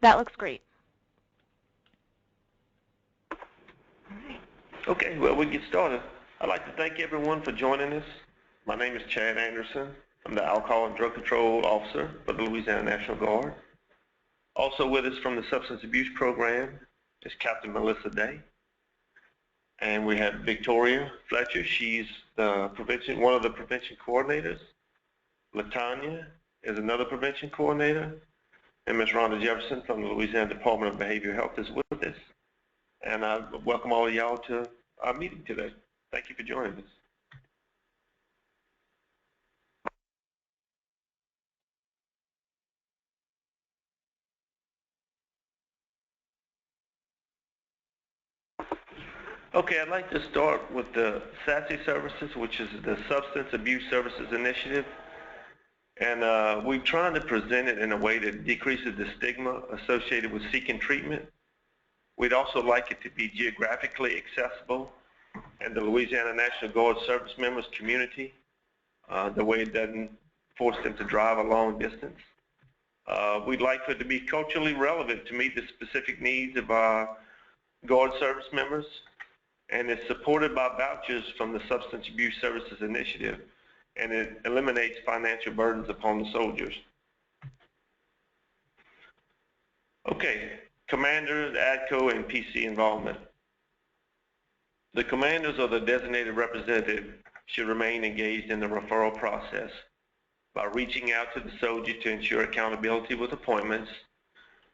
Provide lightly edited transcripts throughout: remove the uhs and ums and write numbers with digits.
That looks great. Okay, well, we get started. I'd like to thank everyone for joining us. My name is Chad Anderson. I'm the Alcohol and Drug Control Officer for the Louisiana National Guard. Also with us from the Substance Abuse Program is Captain Melissa Day. And we have Victoria Fletcher. She's the one of the prevention coordinators. LaTanya is another prevention coordinator. And Ms. Rhonda Jefferson from the Louisiana Department of Behavioral Health is with us. And I welcome all of y'all to our meeting today. Thank you for joining us. Okay, I'd like to start with the SASI services, which is the Substance Abuse Services Initiative. And we're trying to present it in a way that decreases the stigma associated with seeking treatment. We'd also like it to be geographically accessible and the Louisiana National Guard service members community, the way it doesn't force them to drive a long distance. We'd like for it to be culturally relevant to meet the specific needs of our Guard service members, and it's supported by vouchers from the Substance Abuse Services Initiative, and it eliminates financial burdens upon the soldiers. Okay, commanders, ADCO, and PC involvement. The commanders or the designated representative should remain engaged in the referral process by reaching out to the soldier to ensure accountability with appointments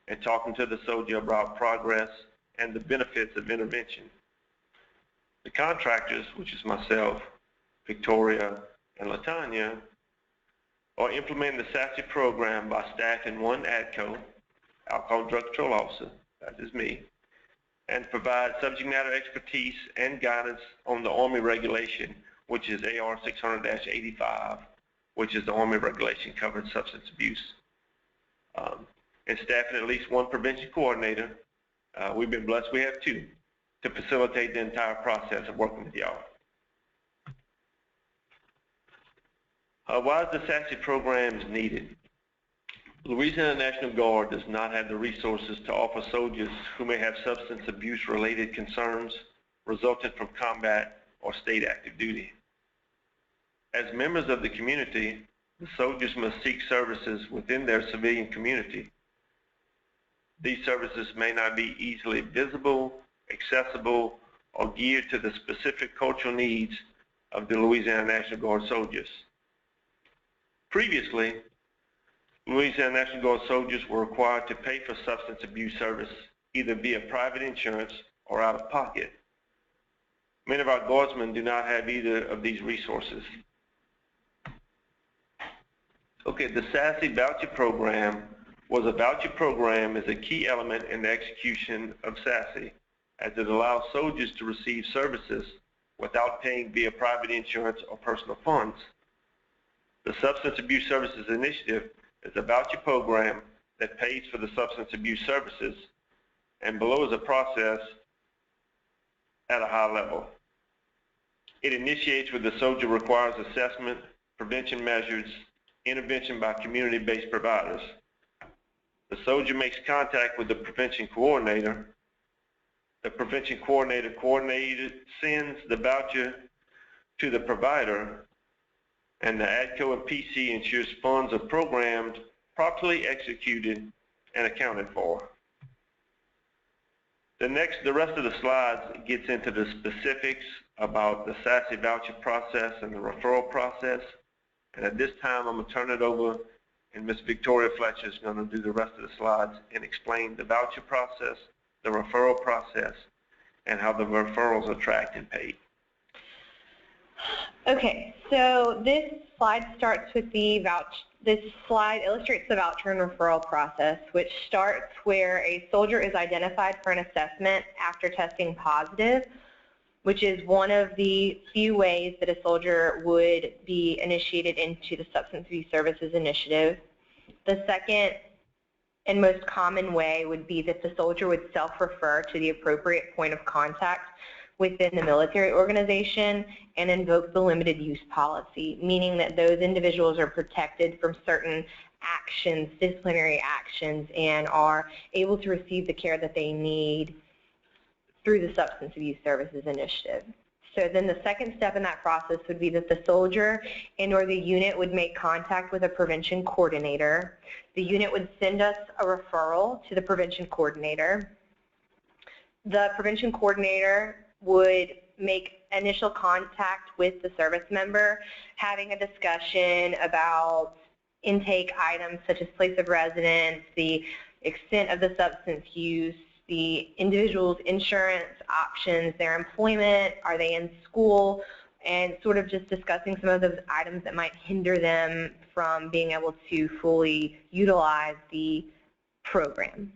and talking to the soldier about progress and the benefits of intervention. The contractors, which is myself, Victoria, and LaTanya, are implementing the SASI program by staffing one ADCO, Alcohol and Drug Control Officer, that is me, and provide subject matter expertise and guidance on the Army regulation, which is AR 600-85, which is the Army regulation covering substance abuse. And staffing at least one prevention coordinator. We've been blessed we have two to facilitate the entire process of working with y'all. Why is the SASI programs needed? Louisiana National Guard does not have the resources to offer soldiers who may have substance abuse related concerns resulting from combat or state active duty. As members of the community, the soldiers must seek services within their civilian community. These services may not be easily visible, accessible, or geared to the specific cultural needs of the Louisiana National Guard soldiers. Previously, Louisiana National Guard soldiers were required to pay for substance abuse service either via private insurance or out of pocket. Many of our guardsmen do not have either of these resources. Okay, the SASI voucher program was a voucher program is a key element in the execution of SASI, as it allows soldiers to receive services without paying via private insurance or personal funds. The Substance Abuse Services Initiative is a voucher program that pays for the substance abuse services, and below is a process at a high level. It initiates where the soldier requires assessment, prevention measures, intervention by community-based providers. The soldier makes contact with the prevention coordinator. The prevention coordinator sends the voucher to the provider, and the ADCO and PC ensures funds are programmed, properly executed, and accounted for. The rest of the slides gets into the specifics about the SASI voucher process and the referral process. And at this time, I'm going to turn it over, and Ms. Victoria Fletcher is going to do the rest of the slides and explain the voucher process, the referral process, and how the referrals are tracked and paid. Okay, so this slide starts with the voucher. This slide illustrates the voucher and referral process, which starts where a soldier is identified for an assessment after testing positive, which is one of the few ways that a soldier would be initiated into the Substance Abuse Services Initiative. The second and most common way would be that the soldier would self-refer to the appropriate point of contact within the military organization and invoke the limited use policy, meaning that those individuals are protected from certain actions, disciplinary actions, and are able to receive the care that they need through the Substance Abuse Services Initiative. So then the second step in that process would be that the soldier and or the unit would make contact with a prevention coordinator. The unit would send us a referral to the prevention coordinator. The prevention coordinator would make initial contact with the service member, having a discussion about intake items such as place of residence, the extent of the substance use, the individual's insurance options, their employment, are they in school, and sort of just discussing some of those items that might hinder them from being able to fully utilize the program.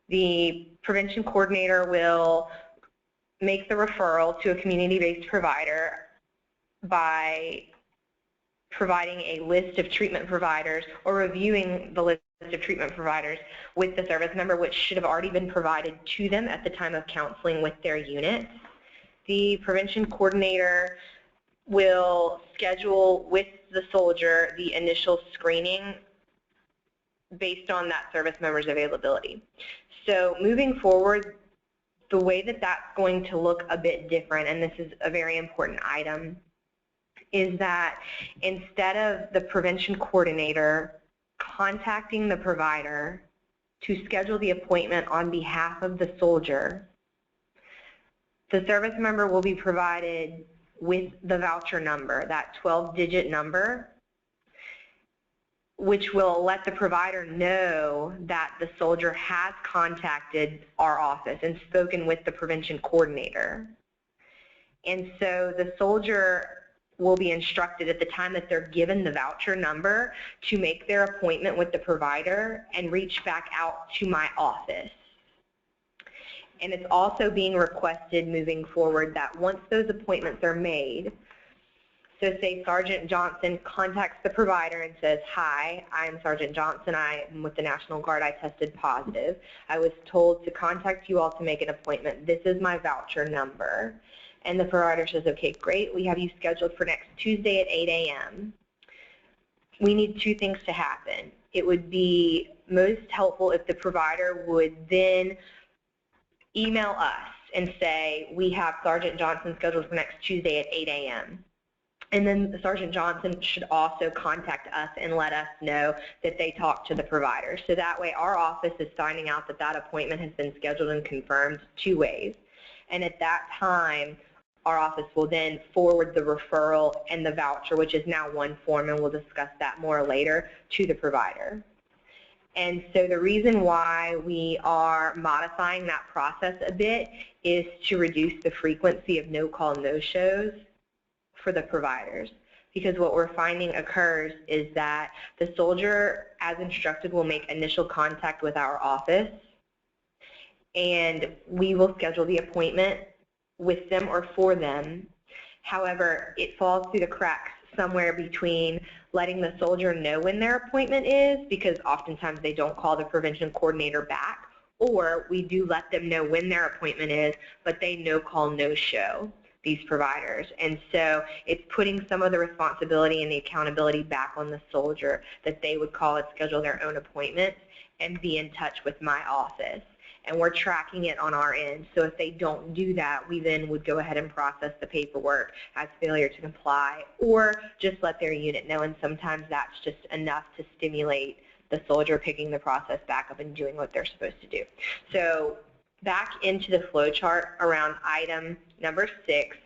The prevention coordinator will make the referral to a community-based provider by providing a list of treatment providers or reviewing the list of treatment providers with the service member, which should have already been provided to them at the time of counseling with their unit. The prevention coordinator will schedule with the soldier the initial screening based on that service member's availability. So moving forward, the way that that's going to look a bit different, and this is a very important item, is that instead of the prevention coordinator contacting the provider to schedule the appointment on behalf of the soldier, the service member will be provided with the voucher number, that 12-digit number, which will let the provider know that the soldier has contacted our office and spoken with the prevention coordinator. And so the soldier will be instructed at the time that they're given the voucher number to make their appointment with the provider and reach back out to my office. And it's also being requested moving forward that once those appointments are made, so say Sergeant Johnson contacts the provider and says, "Hi, I'm Sergeant Johnson. I am with the National Guard. I tested positive. I was told to contact you all to make an appointment. This is my voucher number." And the provider says, "Okay, great. We have you scheduled for next Tuesday at 8 a.m. We need two things to happen. It would be most helpful if the provider would then email us and say, "We have Sergeant Johnson scheduled for next Tuesday at 8 a.m. And then Sergeant Johnson should also contact us and let us know that they talked to the provider. So that way our office is finding out that that appointment has been scheduled and confirmed two ways. And at that time, our office will then forward the referral and the voucher, which is now one form, and we'll discuss that more later, to the provider. And so the reason why we are modifying that process a bit is to reduce the frequency of no-call, no-shows for the providers. Because what we're finding occurs is that the soldier, as instructed, will make initial contact with our office, and we will schedule the appointment with them or for them. However, it falls through the cracks somewhere between letting the soldier know when their appointment is, because oftentimes they don't call the prevention coordinator back, or we do let them know when their appointment is, but they no-call, no-show these providers. And so it's putting some of the responsibility and the accountability back on the soldier, that they would call and schedule their own appointments and be in touch with my office. And we're tracking it on our end. So if they don't do that, we then would go ahead and process the paperwork as failure to comply, or just let their unit know. And sometimes that's just enough to stimulate the soldier picking the process back up and doing what they're supposed to do. So back into the flow chart around item number 6,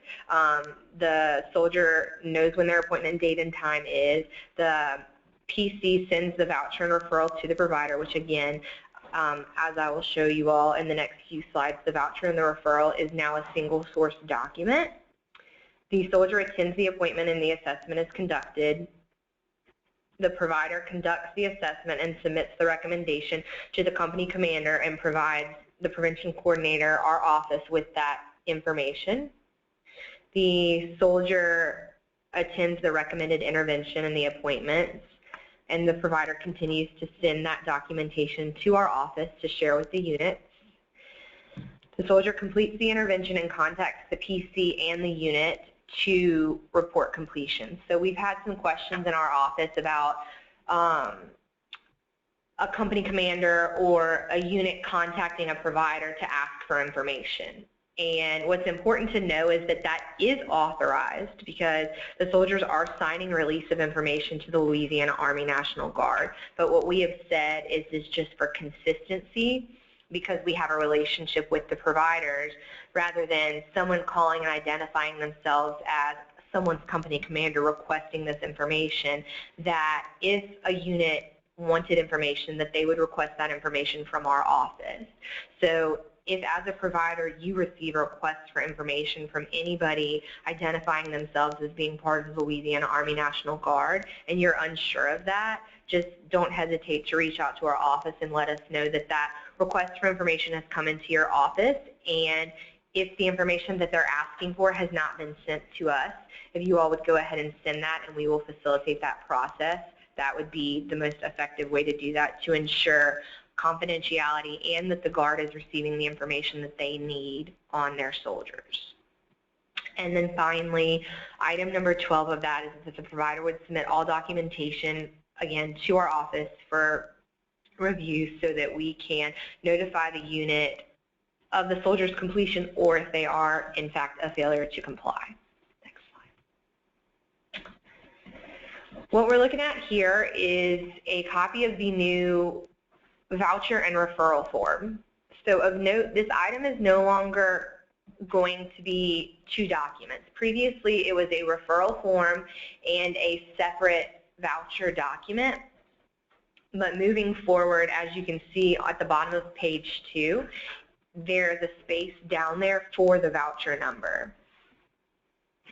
the soldier knows when their appointment date and time is. The PC sends the voucher and referral to the provider, which again, as I will show you all in the next few slides, the voucher and the referral is now a single source document. The soldier attends the appointment and the assessment is conducted. The provider conducts the assessment and submits the recommendation to the company commander and provides the prevention coordinator, our office, with that information. The soldier attends the recommended intervention and the appointments, and the provider continues to send that documentation to our office to share with the units. The soldier completes the intervention and contacts the PC and the unit to report completion. So we've had some questions in our office about a company commander or a unit contacting a provider to ask for information. And what's important to know is that that is authorized because the soldiers are signing release of information to the Louisiana Army National Guard. But what we have said is this just for consistency, because we have a relationship with the providers, rather than someone calling and identifying themselves as someone's company commander requesting this information, that if a unit wanted information, that they would request that information from our office. So if as a provider you receive a request for information from anybody identifying themselves as being part of the Louisiana Army National Guard and you're unsure of that, just don't hesitate to reach out to our office and let us know that that request for information has come into your office. And if the information that they're asking for has not been sent to us, if you all would go ahead and send that and we will facilitate that process, that would be the most effective way to do that to ensure confidentiality and that the Guard is receiving the information that they need on their soldiers. And then finally, item number 12 of that is that the provider would submit all documentation, again, to our office for review so that we can notify the unit of the soldier's completion or if they are, in fact, a failure to comply. Next slide. What we're looking at here is a copy of the new voucher and referral form. So of note, this item is no longer going to be two documents. Previously, it was a referral form and a separate voucher document. But moving forward, as you can see at the bottom of page 2, there's a space down there for the voucher number.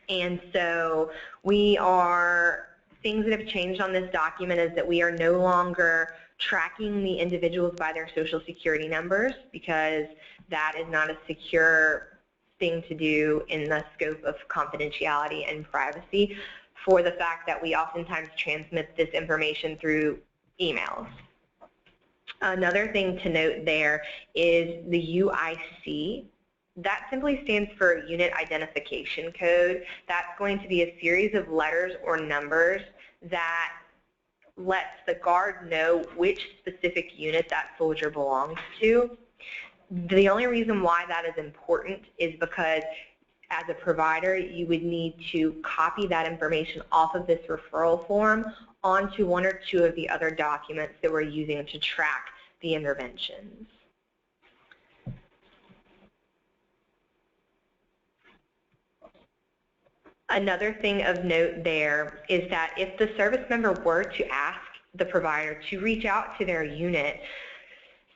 And so things that have changed on this document is that we are no longer tracking the individuals by their social security numbers, because that is not a secure thing to do in the scope of confidentiality and privacy, for the fact that we oftentimes transmit this information through emails. Another thing to note there is the UIC. That simply stands for Unit Identification Code. That's going to be a series of letters or numbers that lets the Guard know which specific unit that soldier belongs to. The only reason why that is important is because as a provider, you would need to copy that information off of this referral form onto one or two of the other documents that we're using to track the interventions. Another thing of note there is that if the service member were to ask the provider to reach out to their unit,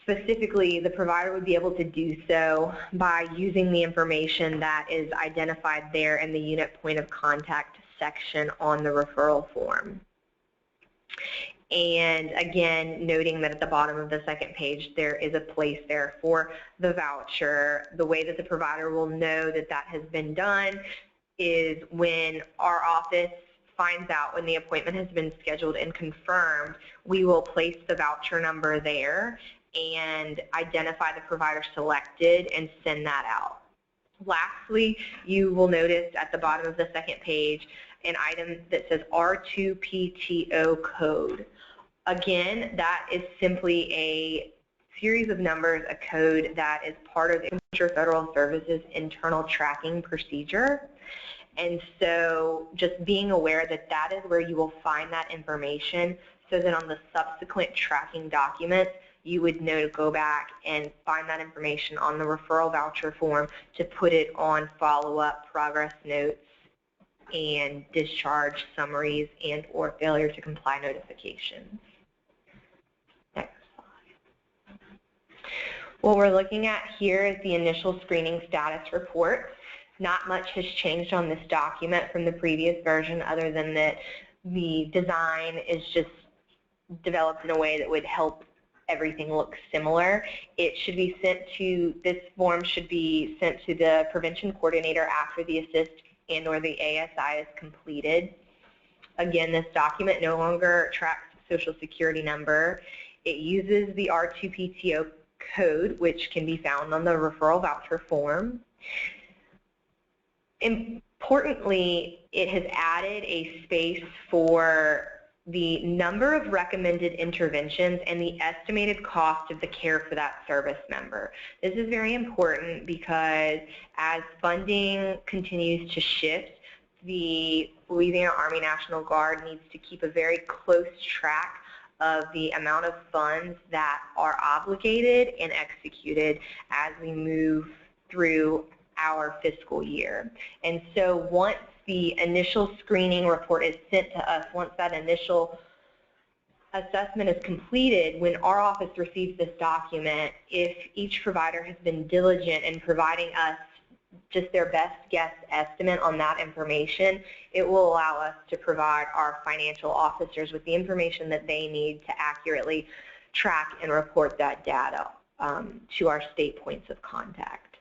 specifically the provider would be able to do so by using the information that is identified there in the unit point of contact section on the referral form. And again, noting that at the bottom of the second page, there is a place there for the voucher. The way that the provider will know that that has been done is when our office finds out when the appointment has been scheduled and confirmed, we will place the voucher number there and identify the provider selected and send that out. Lastly, you will notice at the bottom of the second page an item that says R2PTO code. Again, that is simply a series of numbers, a code that is part of the Federal Services internal tracking procedure. And so just being aware that that is where you will find that information, so that on the subsequent tracking documents, you would know to go back and find that information on the referral voucher form to put it on follow-up progress notes and discharge summaries and or failure to comply notifications. Next slide. What we're looking at here is the initial screening status report. Not much has changed on this document from the previous version, other than that the design is just developed in a way that would help everything look similar. It should be sent to, this form should be sent to the prevention coordinator after the assist and or the ASI is completed. Again, this document no longer tracks social security number. It uses the R2PTO code, which can be found on the referral voucher form. Importantly, it has added a space for the number of recommended interventions and the estimated cost of the care for that service member. This is very important because as funding continues to shift, the Louisiana Army National Guard needs to keep a very close track of the amount of funds that are obligated and executed as we move through our fiscal year. And so once the initial screening report is sent to us, once that initial assessment is completed, when our office receives this document, if each provider has been diligent in providing us just their best guess estimate on that information, it will allow us to provide our financial officers with the information that they need to accurately track and report that data to our state points of contact.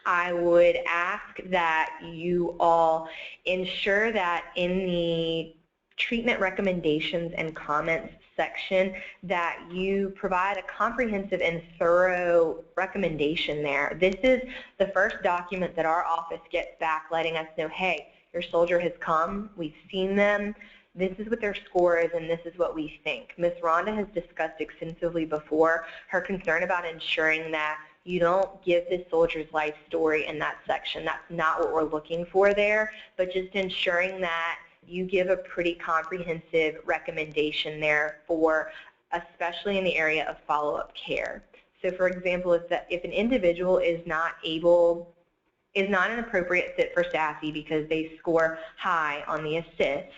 I would ask that you all ensure that in the treatment recommendations and comments section that you provide a comprehensive and thorough recommendation there. This is the first document that our office gets back letting us know, hey, your soldier has come, we've seen them, this is what their score is, and this is what we think. Ms. Rhonda has discussed extensively before her concern about ensuring that you don't give the soldier's life story in that section. That's not what we're looking for there, but just ensuring that you give a pretty comprehensive recommendation there for, especially in the area of follow-up care. So for example, if an individual is not an appropriate fit for SASI because they score high on the assist,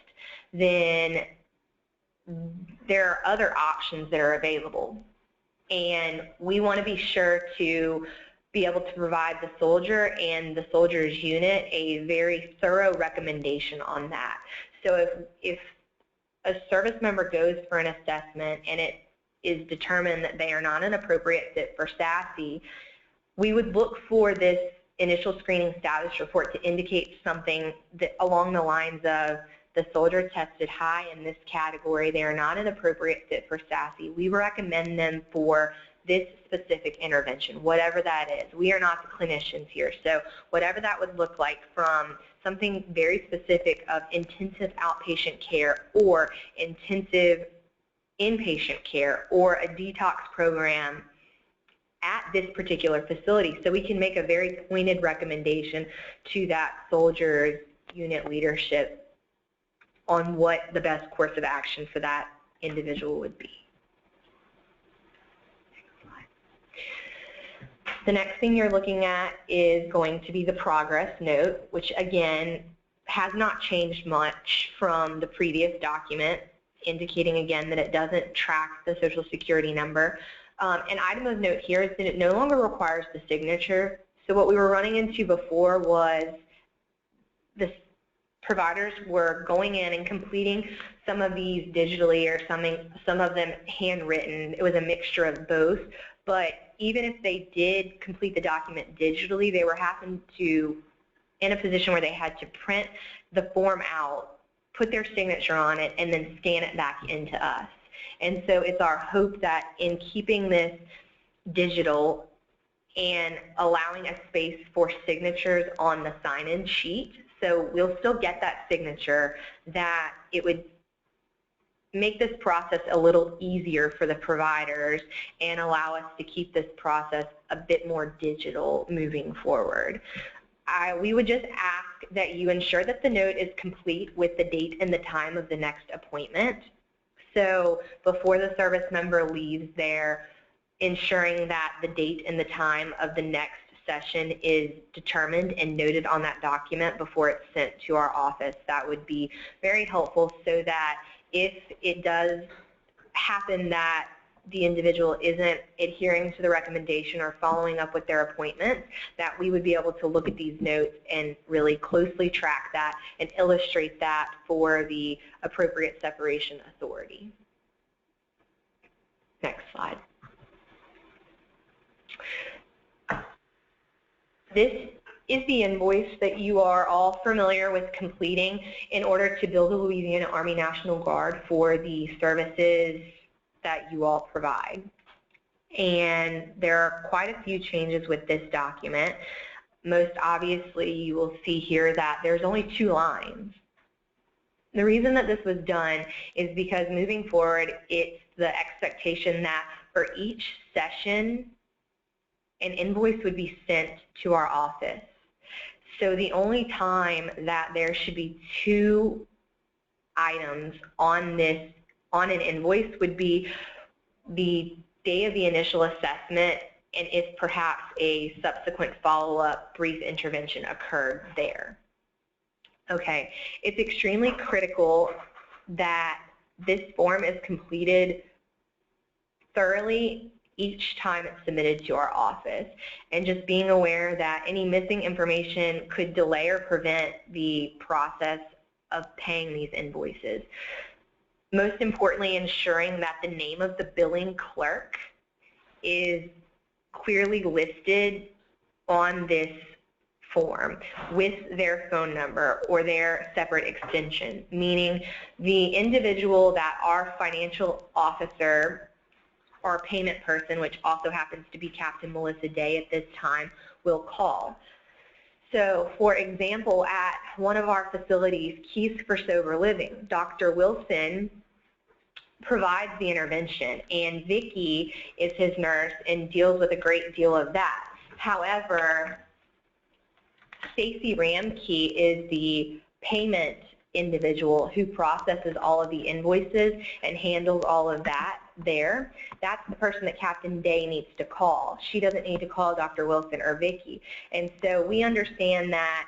then there are other options that are available. And we want to be sure to be able to provide the soldier and the soldier's unit a very thorough recommendation on that. So if a service member goes for an assessment and it is determined that they are not an appropriate fit for SASI, we would look for this initial screening status report to indicate something that along the lines of the soldier tested high in this category, they are not an appropriate fit for SASI. We recommend them for this specific intervention, whatever that is. We are not the clinicians here, so whatever that would look like, from something very specific of intensive outpatient care or intensive inpatient care or a detox program at this particular facility, so we can make a very pointed recommendation to that soldier's unit leadership on what the best course of action for that individual would be. The next thing you're looking at is going to be the progress note, which again has not changed much from the previous document, indicating again that it doesn't track the Social Security number. An item of note here is that it no longer requires the signature. So what we were running into before was the providers were going in and completing some of these digitally or some of them handwritten. It was a mixture of both. But even if they did complete the document digitally, they were having to, in a position where they had to print the form out, put their signature on it, and then scan it back into us. And so it's our hope that in keeping this digital and allowing a space for signatures on the sign-in sheet, so we'll still get that signature, that it would make this process a little easier for the providers and allow us to keep this process a bit more digital moving forward. We would just ask that you ensure that the note is complete with the date and the time of the next appointment. So before the service member leaves there, ensuring that the date and the time of the next session is determined and noted on that document before it's sent to our office. That would be very helpful, so that if it does happen that the individual isn't adhering to the recommendation or following up with their appointment, that we would be able to look at these notes and really closely track that and illustrate that for the appropriate separation authority. Next slide. This is the invoice that you are all familiar with completing in order to bill the Louisiana Army National Guard for the services that you all provide. And there are quite a few changes with this document. Most obviously, you will see here that there's only 2 lines. The reason that this was done is because moving forward, it's the expectation that for each session, an invoice would be sent to our office. So the only time that there should be 2 items on an invoice would be the day of the initial assessment and if perhaps a subsequent follow-up brief intervention occurred there. Okay, it's extremely critical that this form is completed thoroughly each time it's submitted to our office, and just being aware that any missing information could delay or prevent the process of paying these invoices. Most importantly, ensuring that the name of the billing clerk is clearly listed on this form with their phone number or their separate extension, meaning the individual that our financial officer or payment person, which also happens to be Captain Melissa Day at this time, will call. So, for example, at one of our facilities, Keys for Sober Living, Dr. Wilson provides the intervention, and Vicki is his nurse and deals with a great deal of that. However, Stacey Ramkey is the payment individual who processes all of the invoices and handles all of that there. That's the person that Captain Day needs to call. She doesn't need to call Dr. Wilson or Vicki. And so we understand that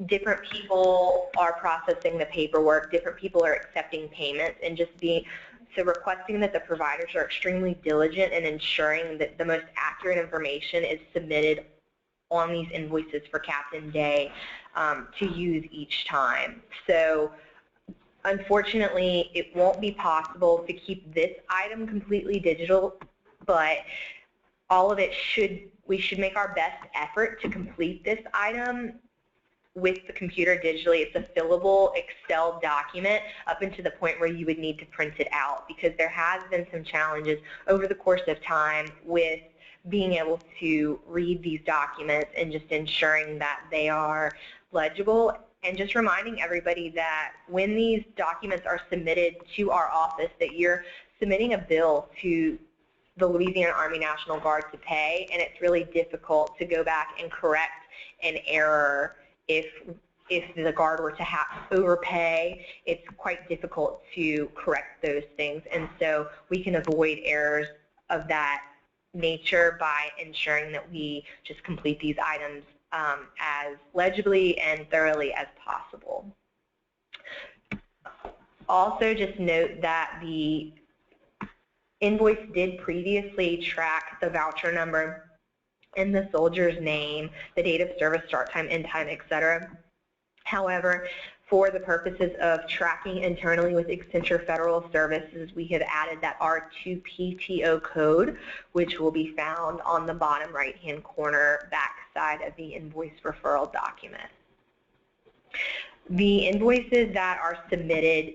different people are processing the paperwork, different people are accepting payments, and so requesting that the providers are extremely diligent in ensuring that the most accurate information is submitted on these invoices for Captain Day to use each time. So unfortunately, it won't be possible to keep this item completely digital, but all of it we should make our best effort to complete this item with the computer digitally. It's a fillable Excel document up until the point where you would need to print it out, because there has been some challenges over the course of time with being able to read these documents and just ensuring that they are legible, and just reminding everybody that when these documents are submitted to our office, that you're submitting a bill to the Louisiana Army National Guard to pay, and it's really difficult to go back and correct an error if the Guard were to overpay. It's quite difficult to correct those things, and so we can avoid errors of that nature by ensuring that we just complete these items as legibly and thoroughly as possible. Also, just note that the invoice did previously track the voucher number and the soldier's name, the date of service, start time, end time, etc. However, for the purposes of tracking internally with Accenture Federal Services, we have added that R2 PTO code, which will be found on the bottom right-hand corner backside of the invoice referral document. The invoices that are submitted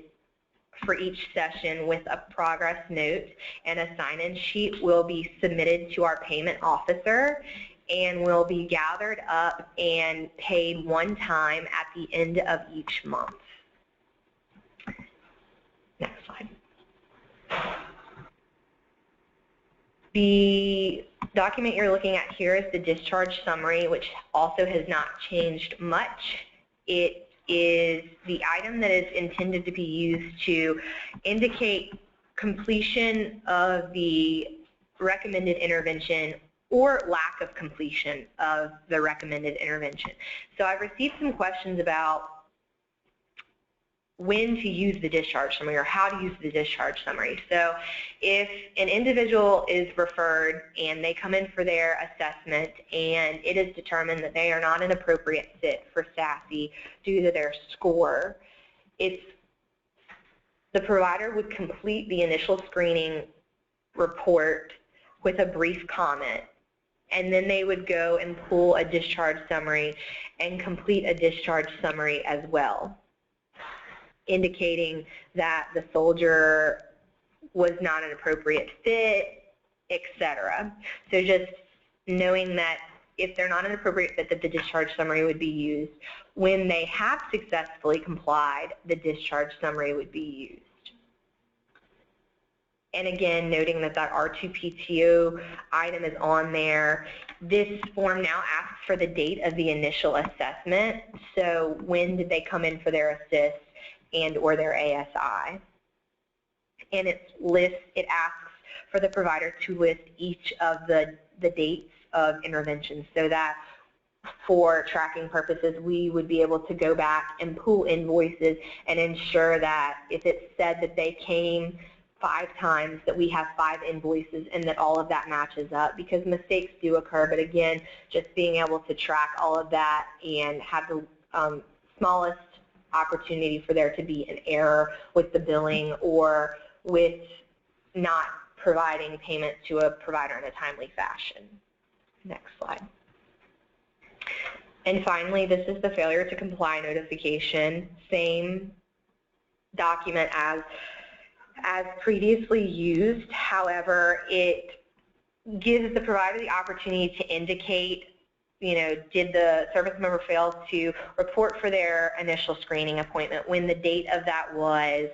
for each session with a progress note and a sign-in sheet will be submitted to our payment officer and will be gathered up and paid one time at the end of each month. Next slide. The document you're looking at here is the discharge summary, which also has not changed much. It is the item that is intended to be used to indicate completion of the recommended intervention or lack of completion of the recommended intervention. So I've received some questions about when to use the discharge summary or how to use the discharge summary. So if an individual is referred and they come in for their assessment and it is determined that they are not an appropriate fit for SASI due to their score, the provider would complete the initial screening report with a brief comment, and then they would go and pull a discharge summary and complete a discharge summary as well, indicating that the soldier was not an appropriate fit, etc. So just knowing that if they're not an appropriate fit, that the discharge summary would be used. When they have successfully complied, the discharge summary would be used. And again, noting that that R2PTO item is on there. This form now asks for the date of the initial assessment. So when did they come in for their assist and or their ASI? And it asks for the provider to list each of the dates of intervention, so that for tracking purposes, we would be able to go back and pull invoices and ensure that if it said that they came 5 times, that we have 5 invoices and that all of that matches up, because mistakes do occur. But again, just being able to track all of that and have the smallest opportunity for there to be an error with the billing or with not providing payment to a provider in a timely fashion. Next slide. And finally, this is the failure to comply notification. Same document as previously used. However, it gives the provider the opportunity to indicate, did the service member fail to report for their initial screening appointment, when the date of that was,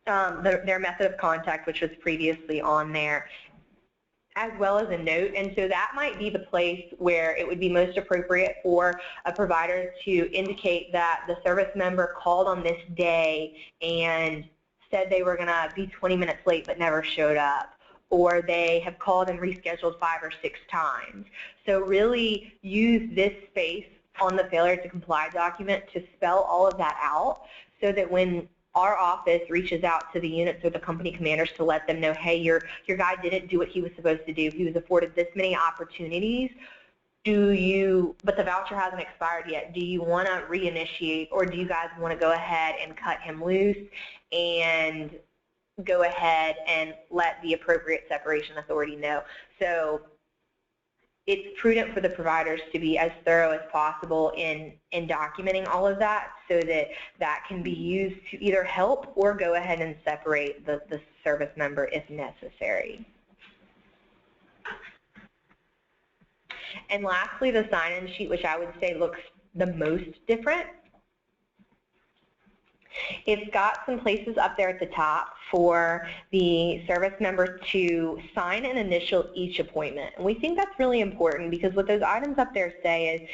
their method of contact, which was previously on there, as well as a note. And so that might be the place where it would be most appropriate for a provider to indicate that the service member called on this day and said they were going to be 20 minutes late but never showed up, or they have called and rescheduled 5 or 6 times. So really use this space on the failure to comply document to spell all of that out, so that when our office reaches out to the units or the company commanders to let them know, hey, your guy didn't do what he was supposed to do. He was afforded this many opportunities. But the voucher hasn't expired yet. Do you want to reinitiate, or do you guys want to go ahead and cut him loose and go ahead and let the appropriate separation authority know? So it's prudent for the providers to be as thorough as possible in documenting all of that, so that that can be used to either help or go ahead and separate the service member if necessary. And lastly, the sign-in sheet, which I would say looks the most different. It's got some places up there at the top for the service member to sign and initial each appointment. And we think that's really important, because what those items up there say is,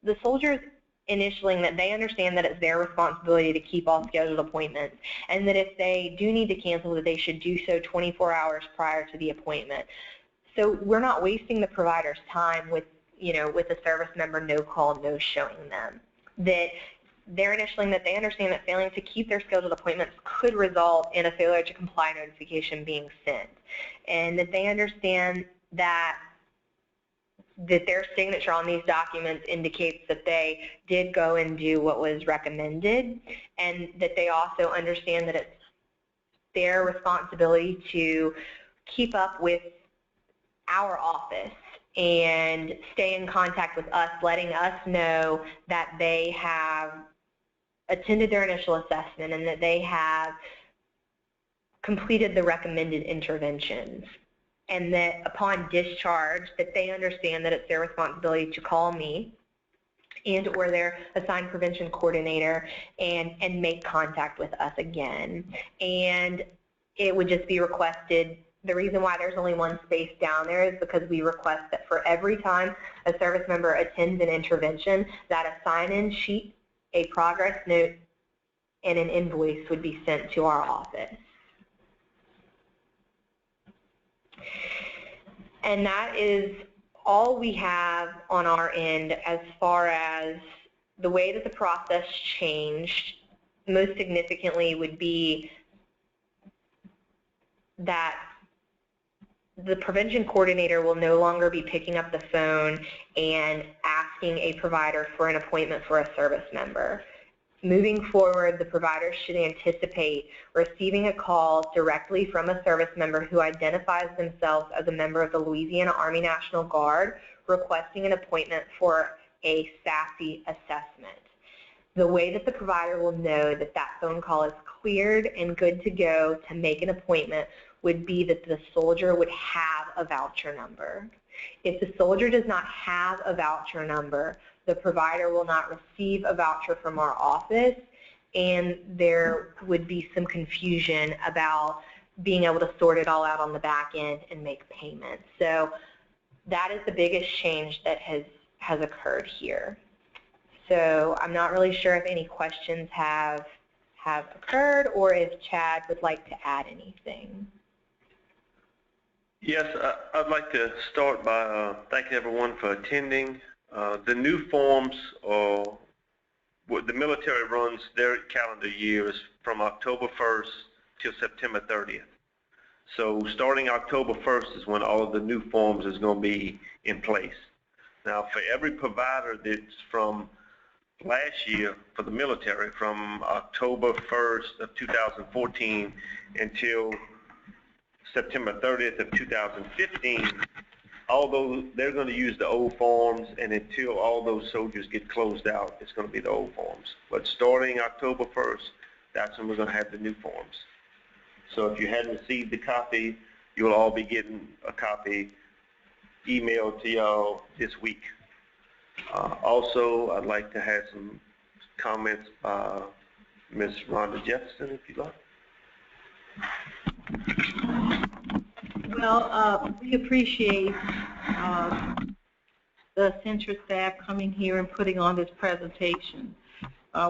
the soldiers initialing that they understand that it's their responsibility to keep all scheduled appointments, and that if they do need to cancel, that they should do so 24 hours prior to the appointment. So we're not wasting the provider's time with, with a service member no call, no showing them. That they're initialing that they understand that failing to keep their scheduled appointments could result in a failure to comply notification being sent, and that they understand that their signature on these documents indicates that they did go and do what was recommended, and that they also understand that it's their responsibility to keep up with our office and stay in contact with us, letting us know that they have attended their initial assessment and that they have completed the recommended interventions, and that upon discharge that they understand that it's their responsibility to call me and or their assigned prevention coordinator and make contact with us again. And it would just be requested. The reason why there's only one space down there is because we request that for every time a service member attends an intervention, that a sign-in sheet, a progress note, and an invoice would be sent to our office. And that is all we have on our end as far as the way that the process changed. Most significantly would be that the prevention coordinator will no longer be picking up the phone and asking a provider for an appointment for a service member. Moving forward, the provider should anticipate receiving a call directly from a service member who identifies themselves as a member of the Louisiana Army National Guard requesting an appointment for a SASI assessment. The way that the provider will know that that phone call is cleared and good to go to make an appointment would be that the soldier would have a voucher number. If the soldier does not have a voucher number, the provider will not receive a voucher from our office, and there would be some confusion about being able to sort it all out on the back end and make payments. So that is the biggest change that has occurred here. So I'm not really sure if any questions have occurred or if Chad would like to add anything. Yes, I'd like to start by thanking everyone for attending. The new forms, the military runs their calendar years from October 1st till September 30th. So starting October 1st is when all of the new forms is going to be in place. Now, for every provider that's from last year for the military, from October 1st of 2014 until September 30th of 2015, although they're going to use the old forms, and until all those soldiers get closed out, it's going to be the old forms. But starting October 1st, that's when we're going to have the new forms. So if you hadn't received the copy, you'll all be getting a copy emailed to y'all this week. Also, I'd like to have some comments by Ms. Rhonda Jefferson, if you'd like. Well, we appreciate the Central staff coming here and putting on this presentation.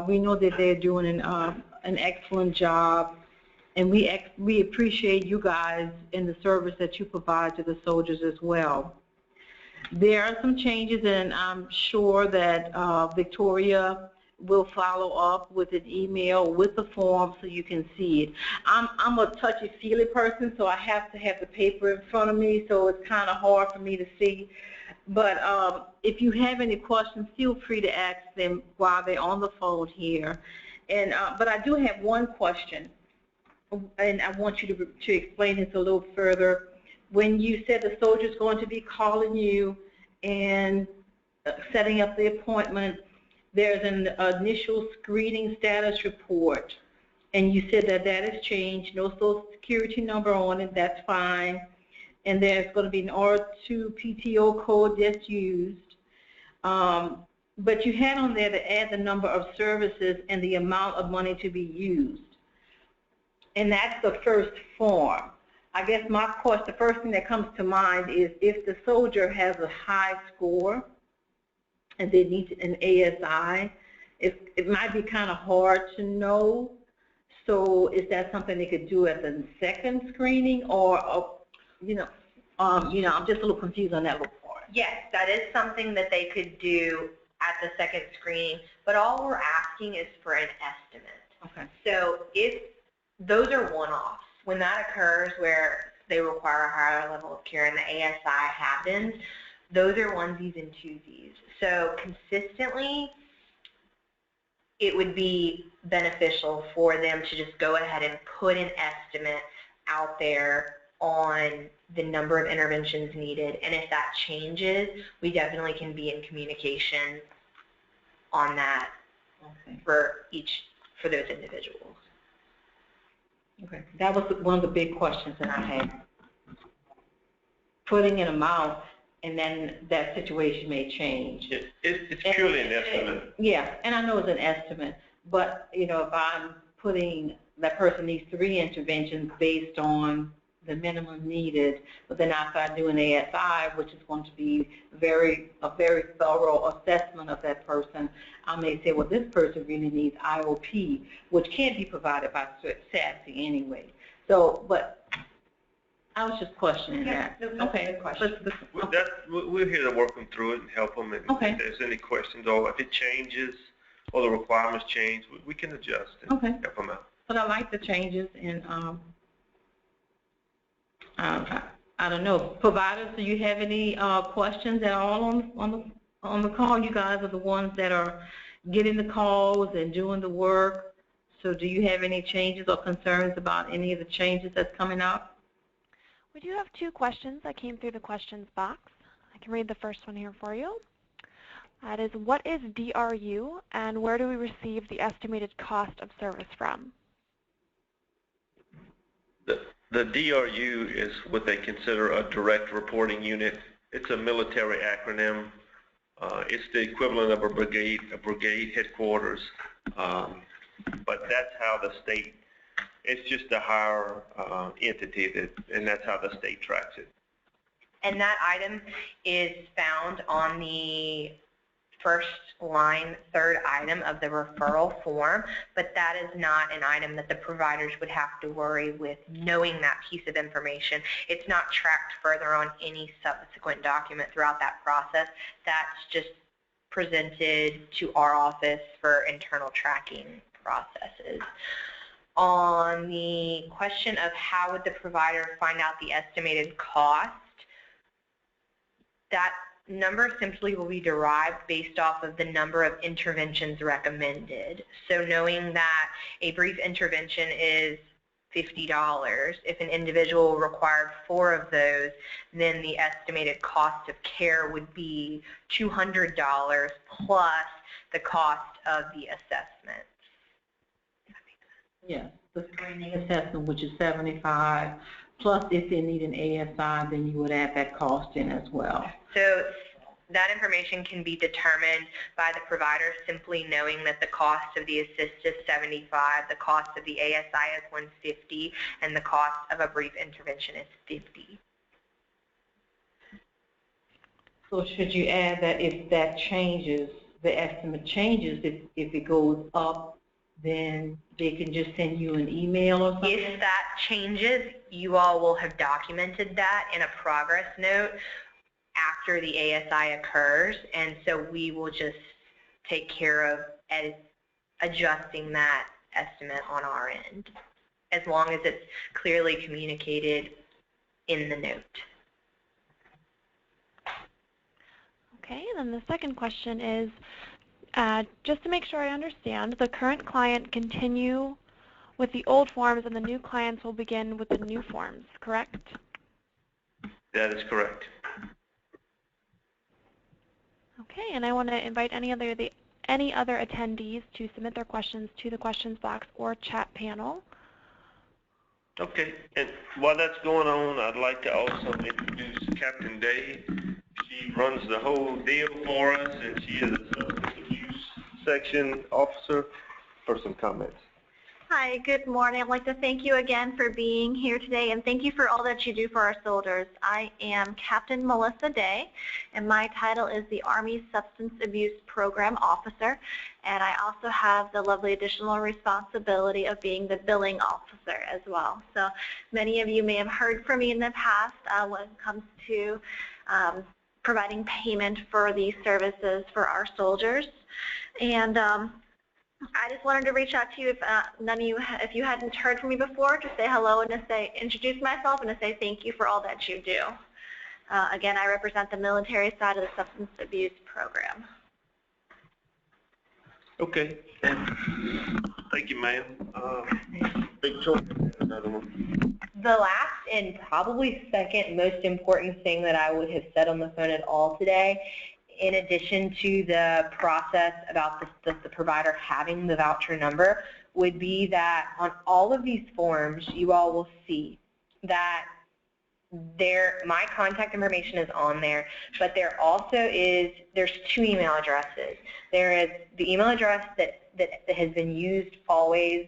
We know that they're doing an excellent job, and we appreciate you guys and the service that you provide to the soldiers as well. There are some changes, and I'm sure that Victoria will follow up with an email with the form so you can see it. I'm a touchy-feely person, so I have to have the paper in front of me, so it's kind of hard for me to see. But if you have any questions, feel free to ask them while they're on the phone here. And but I do have one question, and I want you to explain this a little further. When you said the soldier's going to be calling you and setting up the appointment, there's an initial screening status report, and you said that that has changed, no social security number on it, that's fine, and there's going to be an R2 PTO code that's used, but you had on there to add the number of services and the amount of money to be used, and that's the first form. I guess my question, the first thing that comes to mind is if the soldier has a high score and they need an ASI, it might be kind of hard to know. So is that something they could do at the second screening, or I'm just a little confused on that little part. Yes, that is something that they could do at the second screening, but all we're asking is for an estimate. Okay. So if those are one-offs, when that occurs where they require a higher level of care and the ASI happens, those are onesies and twosies. So consistently, it would be beneficial for them to just go ahead and put an estimate out there on the number of interventions needed. And if that changes, we definitely can be in communication on that for those individuals. Okay, that was one of the big questions that I had. Putting an amount, and then that situation may change. It's purely an estimate. Yeah, and I know it's an estimate, but if I'm putting that person needs 3 interventions based on the minimum needed, but then after I do an ASI, which is going to be a very thorough assessment of that person, I may say, well, this person really needs IOP, which can't be provided by SASI anyway. So, but I was just questioning that. Okay. We're here to work them through it and help them. And if there's any questions or if it changes or the requirements change, we can adjust and help them out. But I like the changes, and I don't know. Providers, do you have any questions at all on the call? You guys are the ones that are getting the calls and doing the work. So do you have any changes or concerns about any of the changes that's coming up? We do have 2 questions that came through the questions box. I can read the first one here for you. That is, what is DRU, and where do we receive the estimated cost of service from? The DRU is what they consider a direct reporting unit. It's a military acronym. It's the equivalent of a brigade headquarters. But that's how the state, it's just a higher entity, and that's how the state tracks it. And that item is found on the first line, third item of the referral form, but that is not an item that the providers would have to worry with knowing that piece of information. It's not tracked further on any subsequent document throughout that process. That's just presented to our office for internal tracking processes. On the question of how would the provider find out the estimated cost, that number simply will be derived based off of the number of interventions recommended. So knowing that a brief intervention is $50, if an individual required 4 of those, then the estimated cost of care would be $200 plus the cost of the assessment. Yes, the screening assessment, which is $75, plus if they need an ASI, then you would add that cost in as well. So that information can be determined by the provider simply knowing that the cost of the assist is $75, the cost of the ASI is $150, and the cost of a brief intervention is $50. So should you add that if that changes, the estimate changes, if it goes up, then they can just send you an email or something? If that changes, you all will have documented that in a progress note after the ASI occurs, and so we will just take care of adjusting that estimate on our end, as long as it's clearly communicated in the note. Okay, and then the second question is, just to make sure I understand, the current client continue with the old forms and the new clients will begin with the new forms, correct? That is correct. Okay, and I want to invite any other attendees to submit their questions to the questions box or chat panel. Okay, and while that's going on, I'd like to also introduce Captain Day. She runs the whole deal for us, and she is a substance abuse section officer for some comments. Hi, good morning. I'd like to thank you again for being here today, and thank you for all that you do for our soldiers. I am Captain Melissa Day, and my title is the Army Substance Abuse Program Officer, and I also have the lovely additional responsibility of being the billing officer as well. So many of you may have heard from me in the past when it comes to providing payment for these services for our soldiers. And I just wanted to reach out to you if you hadn't heard from me before, to say hello and to introduce myself and to say thank you for all that you do. Again, I represent the military side of the substance abuse program. Okay, thank you, ma'am. Victoria, another one. The last and probably second most important thing that I would have said on the phone at all today, in addition to the process about the provider having the voucher number, would be that on all of these forms, you all will see that my contact information is on there, but there also there's 2 email addresses. There is the email address that has been used always,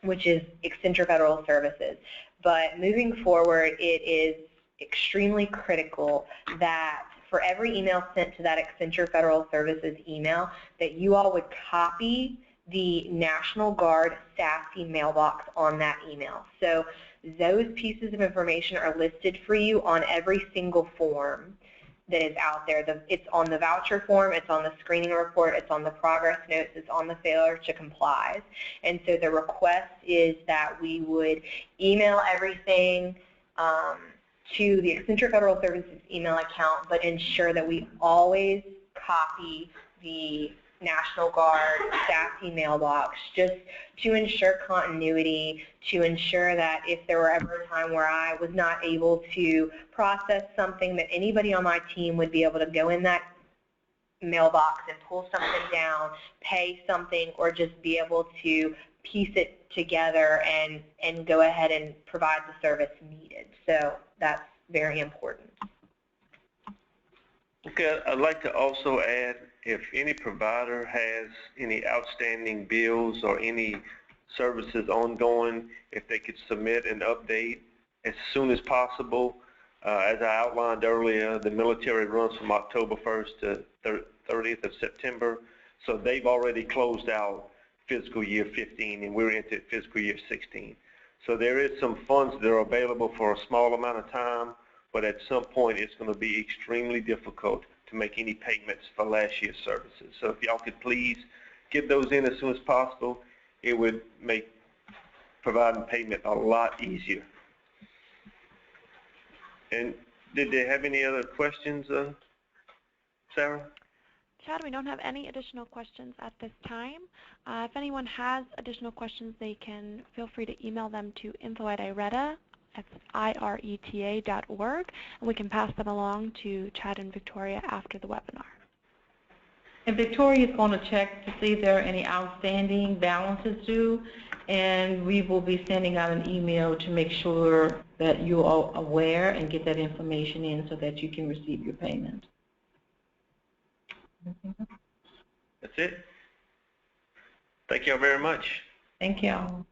which is Accenture Federal Services. But moving forward, it is extremely critical that for every email sent to that Accenture Federal Services email, that you all would copy the National Guard SASI mailbox on that email. So those pieces of information are listed for you on every single form that is out there. It's on the voucher form, it's on the screening report, it's on the progress notes, it's on the failure to comply. And so the request is that we would email everything to the Accenture Federal Services email account, but ensure that we always copy the National Guard SASI mailbox, just to ensure continuity, to ensure that if there were ever a time where I was not able to process something, that anybody on my team would be able to go in that mailbox and pull something down, pay something, or just be able to piece it together and go ahead and provide the service needed. So that's very important. Okay, I'd like to also add, if any provider has any outstanding bills or any services ongoing, if they could submit an update as soon as possible. As I outlined earlier, the military runs from October 1st to 30th of September, so they've already closed out fiscal year 15 and we're into fiscal year 16. So there is some funds that are available for a small amount of time, but at some point it's going to be extremely difficult to make any payments for last year's services. So if y'all could please get those in as soon as possible, it would make providing payment a lot easier. And did they have any other questions, Sarah? Chad, we don't have any additional questions at this time. If anyone has additional questions, they can feel free to email them to info@ireta, that's ireta.org, and we can pass them along to Chad and Victoria after the webinar. And Victoria is going to check to see if there are any outstanding balances due, and we will be sending out an email to make sure that you are aware and get that information in so that you can receive your payment. That's it. Thank you all very much. Thank you.